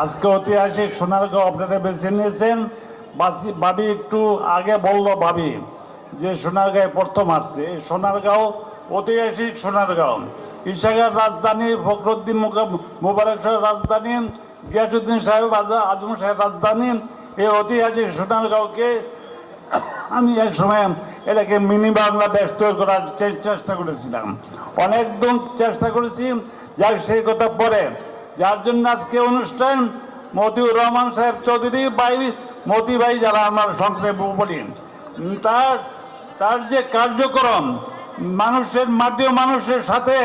আজকে ঐতিহাসিক সোনারগাঁও আপনারা বেছে নিয়েছেন। ভাবি একটু আগে বলল ভাবি যে সোনারগাঁয়ে প্রথম আসছে। এই সোনারগাঁও ঐতিহাসিক সোনারগাঁও, ইশাকের রাজধানী, ফখরুদ্দিন মুবারক সাহেব রাজধানী, গিয়াসউদ্দিন সাহেব আজম সাহেব রাজধানী। এই ঐতিহাসিক সোনারগাঁওকে আমি এক সময় এটাকে মিনি বাংলাদেশ তৈরি করার চেষ্টা করেছিলাম, অনেক দূর চেষ্টা করেছি। যাক, সেই কথা পরে, যার জন্য আজকে অনুষ্ঠান মতিউর রহমান সাহেব চৌধুরী ভাই, মতি ভাই যারা আমার সংক্ষেপে বলি, তার যে কার্যক্রম মানুষের মাটি ও মানুষের সাথে,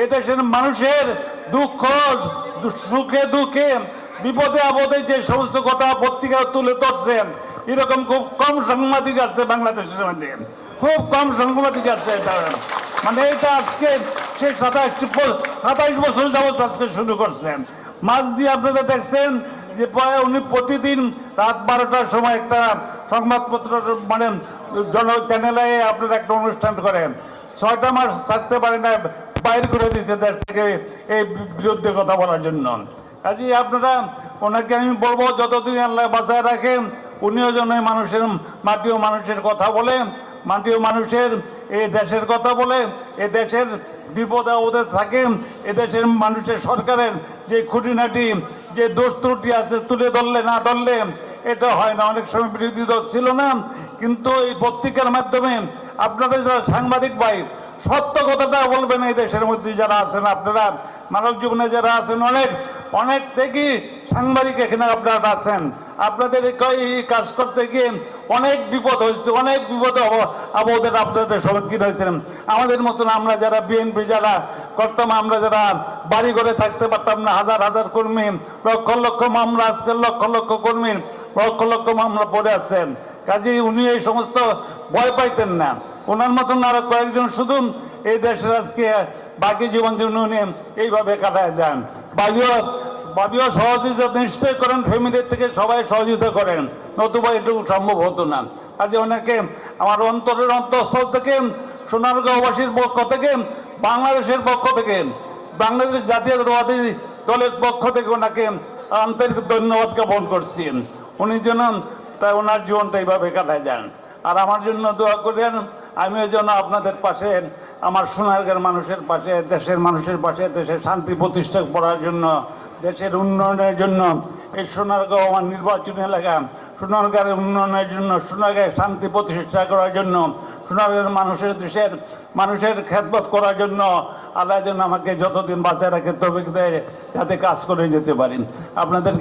এদেশের মানুষের দুঃখ সুখে দুঃখে বিপদে আপদে যে সমস্ত কথা পত্রিকায় তুলে ধরছেন, এরকম খুব কম সাংবাদিক আছে বাংলাদেশের মধ্যে, খুব কম সাংবাদিক আছে। মানে এটা আজকে সে 27 বছর যাবত আজকে শুরু করছেন। মাঝ দিয়ে আপনারা দেখছেন যে উনি প্রতিদিন রাত 12টার সময় একটা সংবাদপত্র মানে চ্যানেলে আপনারা একটা অনুষ্ঠান করেন। 6টা মাস থাকতে পারে না, বাইর করে দিয়েছে দেশ থেকে এই বিরুদ্ধে কথা বলার জন্য। কাজেই আপনারা ওনাকে আমি বলবো, যতদিন আল্লাহ বাঁচায় রাখেন উনিও যেন মানুষের মাটি ও মানুষের কথা বলে, মাটি ও মানুষের এই দেশের কথা বলে, এ দেশের বিপদ আপদে থাকেন, এদেশের মানুষের সরকারের যে খুঁটিনাটি যে দোষ ত্রুটি আছে তুলে ধরলে না ধরলে এটা হয় না। অনেক সময় বিরোধী দল ছিল না, কিন্তু এই পত্রিকার মাধ্যমে আপনারা যারা সাংবাদিক ভাই সত্য কথাটা বলবেন। এই দেশের মধ্যে যারা আছেন, আপনারা মানব জীবনে যারা আছেন, অনেক থেকে সাংবাদিক এখানে আপনারা আছেন, আপনাদের এই কাজ করতে গিয়ে অনেক বিপদ হয়েছে, অনেক বিপদ আপদের আপনাদের সম্মুখীন হয়েছিলেন। আমাদের মতন আমরা যারা বিএনপি যারা করতাম, আমরা যারা বাড়ি ঘরে থাকতে পারতাম না, হাজার হাজার কর্মী, লক্ষ লক্ষ মামলা, আজকের লক্ষ লক্ষ কর্মী লক্ষ লক্ষ মামলা পড়ে আছেন। কাজেই উনি এই সমস্ত ভয় পাইতেন না। ওনার মতন আরো কয়েকজন শুধু এই দেশের আজকে বাকি জীবন জন্য উনি এইভাবে কাটায় যান। ভাবিও সহযোগিতা নিশ্চয় করেন, ফ্যামিলির থেকে সবাই সহযোগিতা করেন, নতুবা এটুকু সম্ভব হতো না। কাজে ওনাকে আমার অন্তরের অন্তঃস্থল থেকে, সোনারগাঁওবাসীর পক্ষ থেকে, বাংলাদেশের পক্ষ থেকে, বাংলাদেশ জাতীয়তাবাদী দলের পক্ষ থেকে ওনাকে আন্তরিক ধন্যবাদ জ্ঞাপন করছি। উনি যেন তাই ওনার জীবনটা এইভাবে কাটায় যান। আর আমার জন্য দোয়া করেন, আমিও যেন আপনাদের পাশে, আমার সোনারগাঁওয়ের মানুষের পাশে, দেশের মানুষের পাশে, দেশের শান্তি প্রতিষ্ঠা করার জন্য, দেশের উন্নয়নের জন্য, এই সোনারগাঁও আমার নির্বাচনী এলাকা, সোনারগাঁয়ের উন্নয়নের জন্য, সোনারগাঁয়ের শান্তি প্রতিষ্ঠা করার জন্য, সোনারগাঁয়ের মানুষের দেশের মানুষের খেদমত করার জন্য আল্লাহ যেন আমাকে যতদিন বাঁচায় রাখে তৌফিক দেয়, যাতে কাজ করে যেতে পারি। আপনাদেরকে